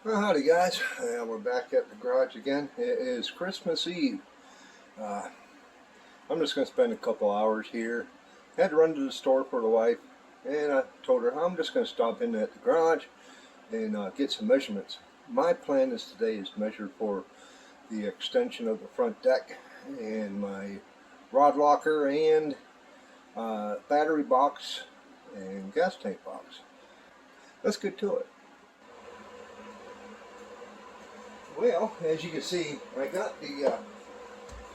Well, howdy guys, we're back at the garage again. It is Christmas Eve. Uh, I'm just going to spend a couple hours here. Had to run to the store for the wife, and I told her I'm just going to stop in at the garage and get some measurements. My plan is today is measure for the extension of the front deck and my rod locker and battery box and gas tank box. Let's get to it. Well, as you can see, I got the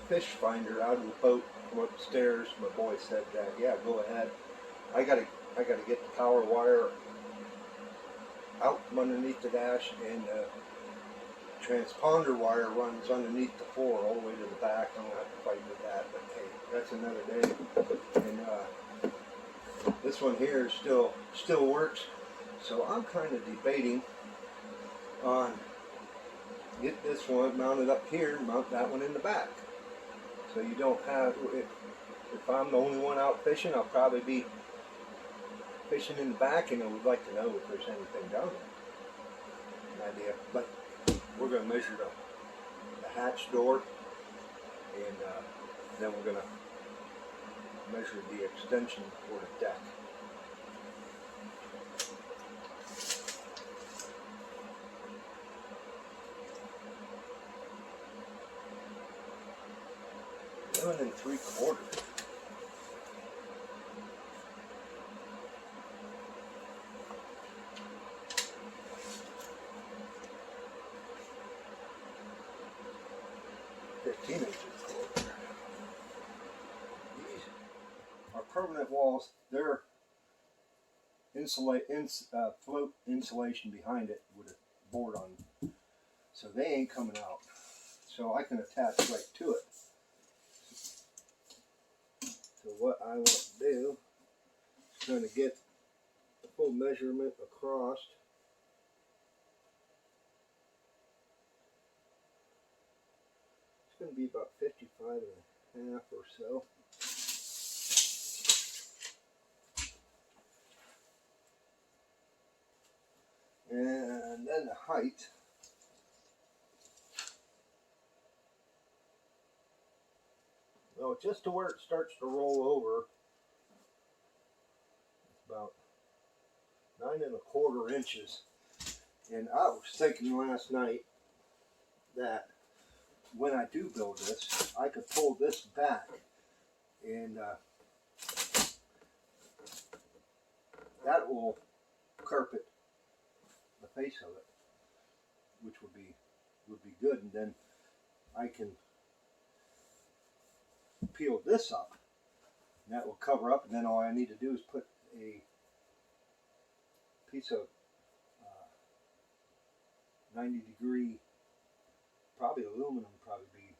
fish finder out of the boat from upstairs. My boy said that, yeah, go ahead. I gotta get the power wire out from underneath the dash, and the transponder wire runs underneath the floor all the way to the back. I'm gonna have to fight with that, but hey, that's another day. And this one here still works. So I'm kind of debating on get this one mounted up here, mount that one in the back. So you don't have, if I'm the only one out fishing, I'll probably be fishing in the back, and I would like to know if there's anything down there. An idea. But we're going to measure the hatch door, and then we're going to measure the extension for the deck. One and 3/4. These are permanent walls. They're float insulation behind it with a board on them. So they ain't coming out. So I can attach right to it. So what I want to do is going to get the full measurement across. It's going to be about 55.5 or so. And then the height. Well, just to where it starts to roll over, it's about 9 1/4 inches. And I was thinking last night that when I do build this, I could pull this back, and that will carpet the face of it, which would be good. And then I can peel this up, and that will cover up, and then all I need to do is put a piece of 90-degree, probably aluminum, probably be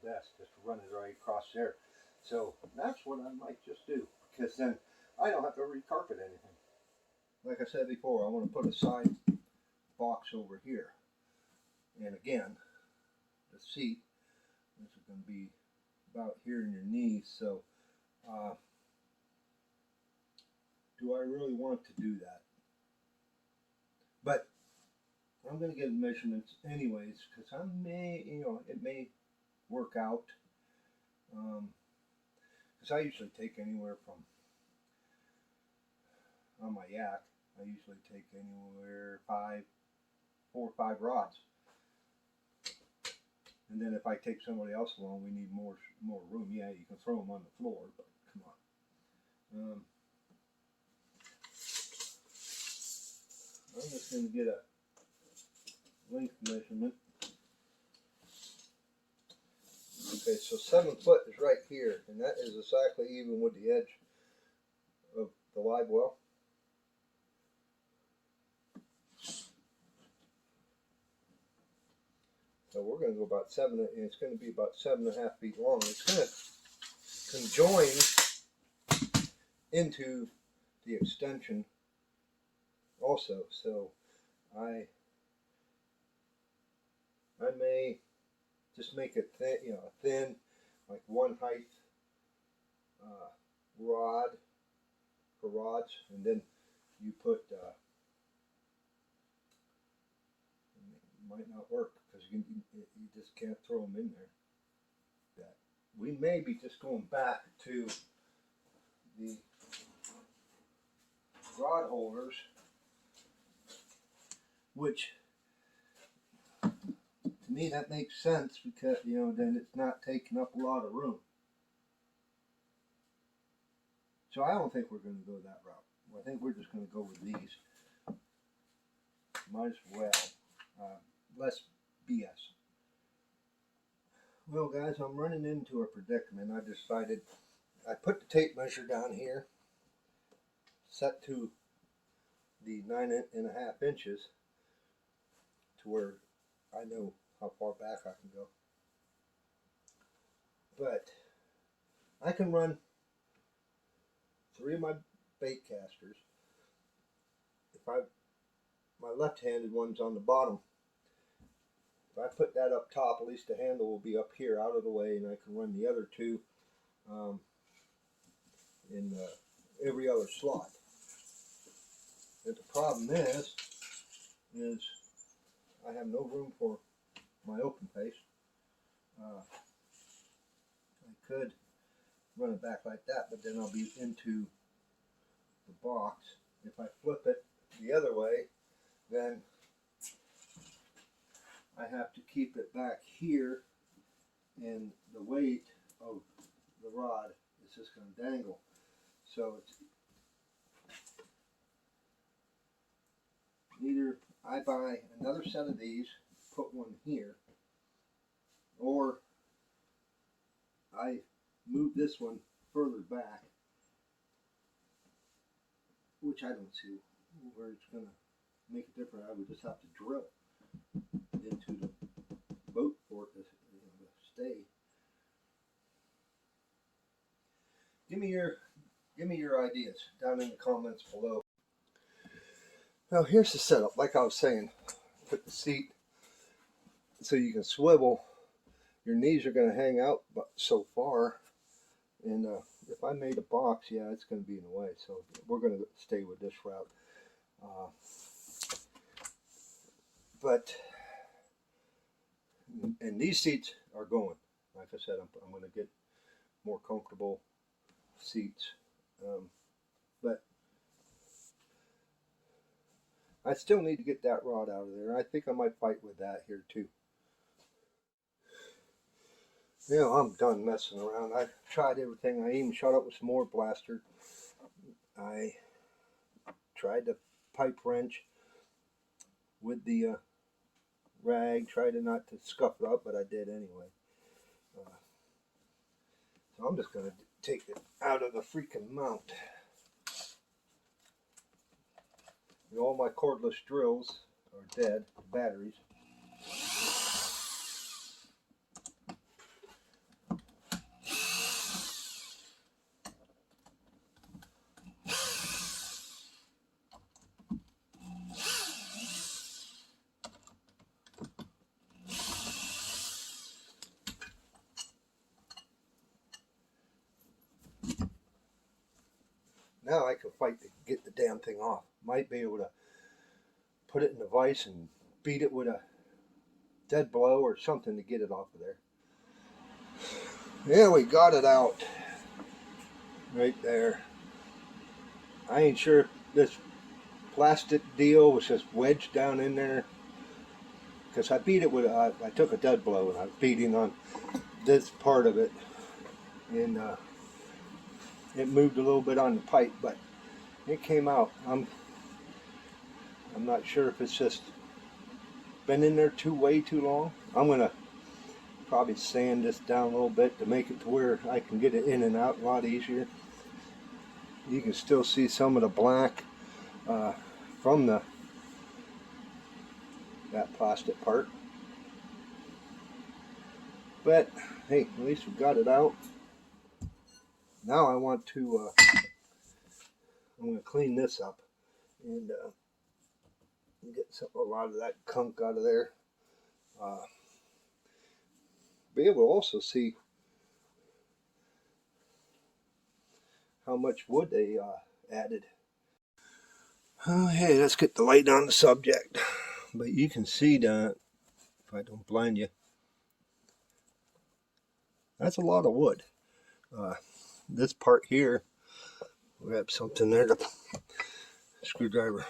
best, just to run it right across there. So that's what I might just do, because then I don't have to recarpet anything. Like I said before, I want to put a side box over here, and again, the seat, this is going to be about here in your knees. So do I really want to do that? But I'm going to get measurements anyways, because I may, it may work out. Because I usually take anywhere from, on my yak, I usually take anywhere 4 or 5 rods. And then if I take somebody else along, we need more room. Yeah, you can throw them on the floor, but come on. I'm just going to get a length measurement. Okay, so 7 foot is right here, and that is exactly even with the edge of the live well. So we're going to go about 7, and it's going to be about 7.5 feet long. It's going to conjoin into the extension also. So I may just make it thin, thin, like 1 height rod for rods, and then you put can't throw them in there. That we may be just going back to the rod holders, which to me that makes sense because, you know, then it's not taking up a lot of room. So I don't think we're going to go that route. I think we're just going to go with these. Might as well. Less BS. Well, guys, I'm running into a predicament. I decided I put the tape measure down here, set to the 9.5 inches, to where I know how far back I can go. But I can run 3 of my bait casters. My left-handed one's on the bottom. If I put that up top, at least the handle will be up here out of the way, and I can run the other 2 in every other slot. But the problem is I have no room for my open face. I could run it back like that, but then I'll be into the box. If I flip it the other way, then I have to keep it back here, and the weight of the rod is just going to dangle. So it's either I buy another set of these, put one here, or I move this one further back, which I don't see where it's going to make it different. I would just have to drill into the boat for it to, to stay. Give me your ideas down in the comments below. Now here's the setup. Like I was saying, put the seat so you can swivel. Your knees are going to hang out but so far, and if I made a box, yeah, it's going to be in the way. So we're going to stay with this route. And these seats are going. Like I said, I'm going to get more comfortable seats. But I still need to get that rod out of there. I think I might fight with that here too. You know, I'm done messing around. I've tried everything. I even shot up with some more blaster. I tried the pipe wrench with the rag, tried not to scuff it up, but I did anyway. So I'm just going to take it out of the freaking mount. And all my cordless drills are dead, batteries. Now I can fight to get the damn thing off. Might be able to put it in the vise and beat it with a dead blow or something to get it off of there. Yeah, we got it out. Right there. I ain't sure if this plastic deal was just wedged down in there, because I beat it with I took a dead blow and I was beating on this part of it, and it moved a little bit on the pipe, but it came out. I'm not sure if it's just been in there way too long. I'm gonna probably sand this down a little bit to make it to where I can get it in and out a lot easier. You can still see some of the black from that plastic part, but hey, at least we got it out. Now I want to I'm going to clean this up and get a lot of that gunk out of there. Be able to also see how much wood they added. Hey, let's get the light on the subject. But you can see that, if I don't blind you, That's a lot of wood. This part here, we have something there to screwdriver.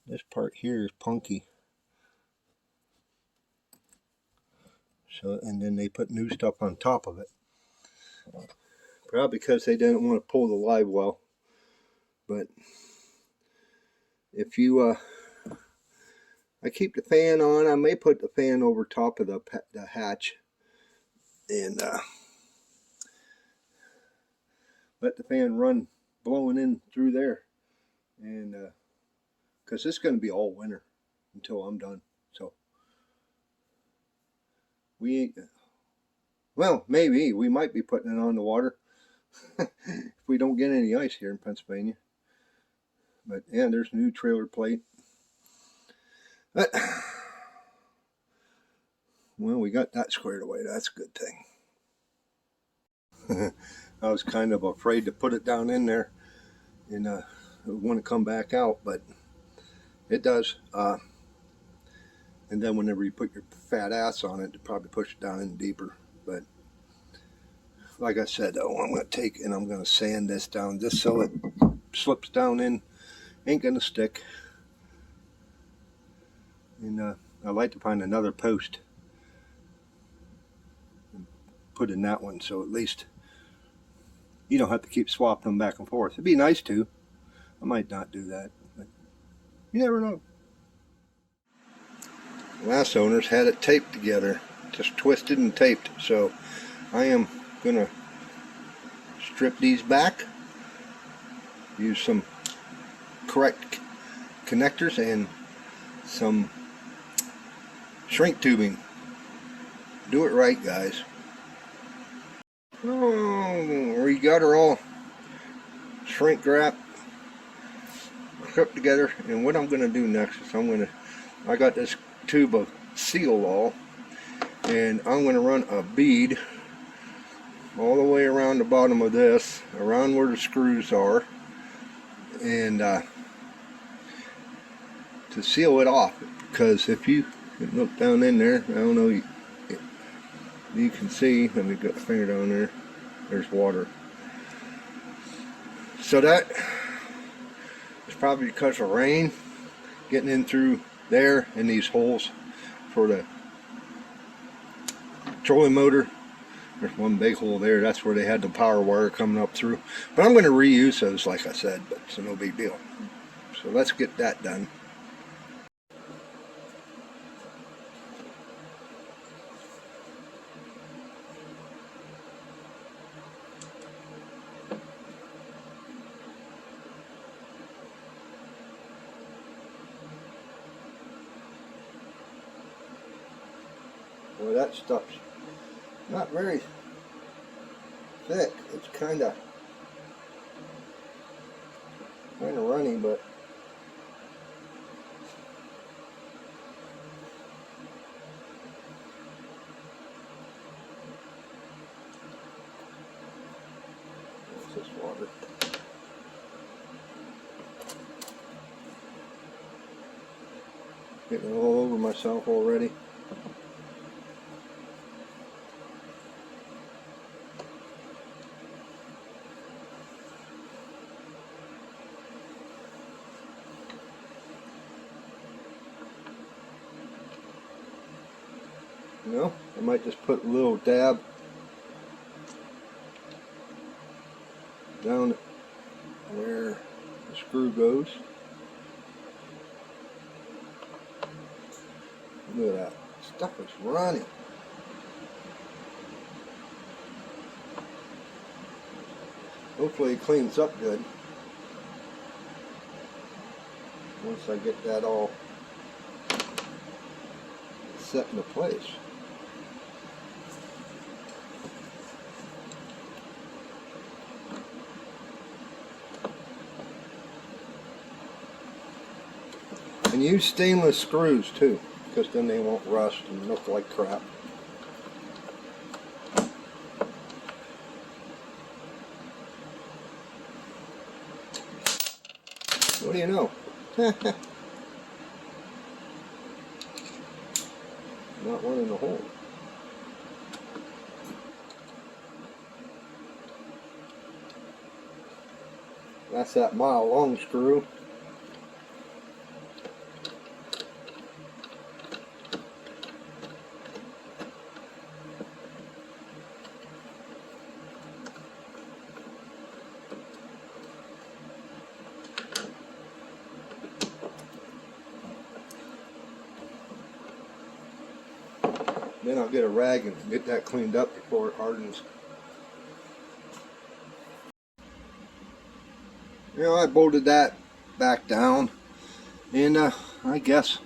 This part here is punky. So, and then they put new stuff on top of it. Probably because they didn't want to pull the live well. But if you, I keep the fan on. I may put the fan over top of the hatch and let the fan run blowing in through there. And because it's going to be all winter until I'm done. So we ain't, well, maybe we might be putting it on the water if we don't get any ice here in Pennsylvania. But yeah, there's a new trailer plate. But well, we got that squared away. That's a good thing. I was kind of afraid to put it down in there and it want to come back out, but it does. And then whenever you put your fat ass on it, you probably push it down in deeper. But like I said, though, I'm going to take and I'm going to sand this down just so it slips down in. Ain't going to stick. And I'd like to find another post and put in that one, so at least you don't have to keep swapping them back and forth. It'd be nice to. I might not do that, but you never know. Last owners had it taped together, just twisted and taped. So I am going to strip these back, use some correct connectors and some shrink tubing. Do it right, guys. Oh, we got her all shrink wrapped, stripped together. And what I'm going to do next is I got this tube of seal all, and I'm going to run a bead all the way around the bottom of this, around where the screws are, and to seal it off. Because if you look down in there, I don't know, you can see, let me get my finger down there, there's water. So that is probably because of rain getting in through there in these holes for the trolling motor. There's one big hole there, that's where they had the power wire coming up through. But I'm going to reuse those, like I said, but it's no big deal. So let's get that done. Well, that stuff's not very thick. It's kind of runny, but what's this water? Getting all over myself already. You know, I might just put a little dab down where the screw goes. Look at that. Stuff is running. Hopefully it cleans up good once I get that all set into place. And use stainless screws too, because then they won't rust and look like crap. What do you know? Not one in the hole. That's that mile long screw. Then I'll get a rag and get that cleaned up before it hardens. You know, I bolted that back down, and I guess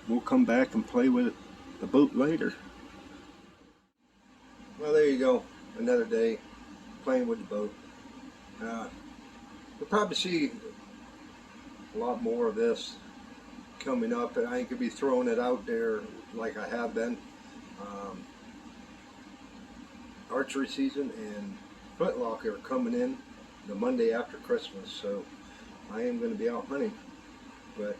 we'll come back and play with the boat later. Well, there you go. Another day playing with the boat. We'll probably see a lot more of this coming up, and I could be throwing it out there like I have been. Archery season and flintlock are coming in the Monday after Christmas, so I am going to be out hunting, but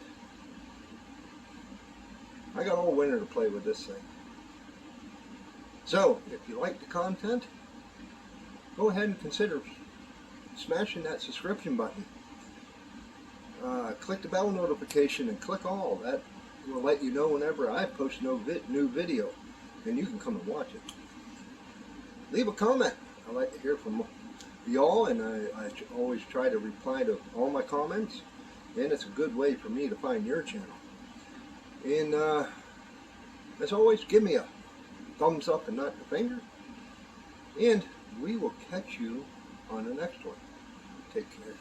I got all winter to play with this thing. So if you like the content, go ahead and consider smashing that subscription button. Click the bell notification and click all. That will let you know whenever I post new video, and you can come and watch it. Leave a comment. I like to hear from y'all, and I always try to reply to all my comments, and it's a good way for me to find your channel. And as always, give me a thumbs up and not the finger, and we will catch you on the next one. Take care.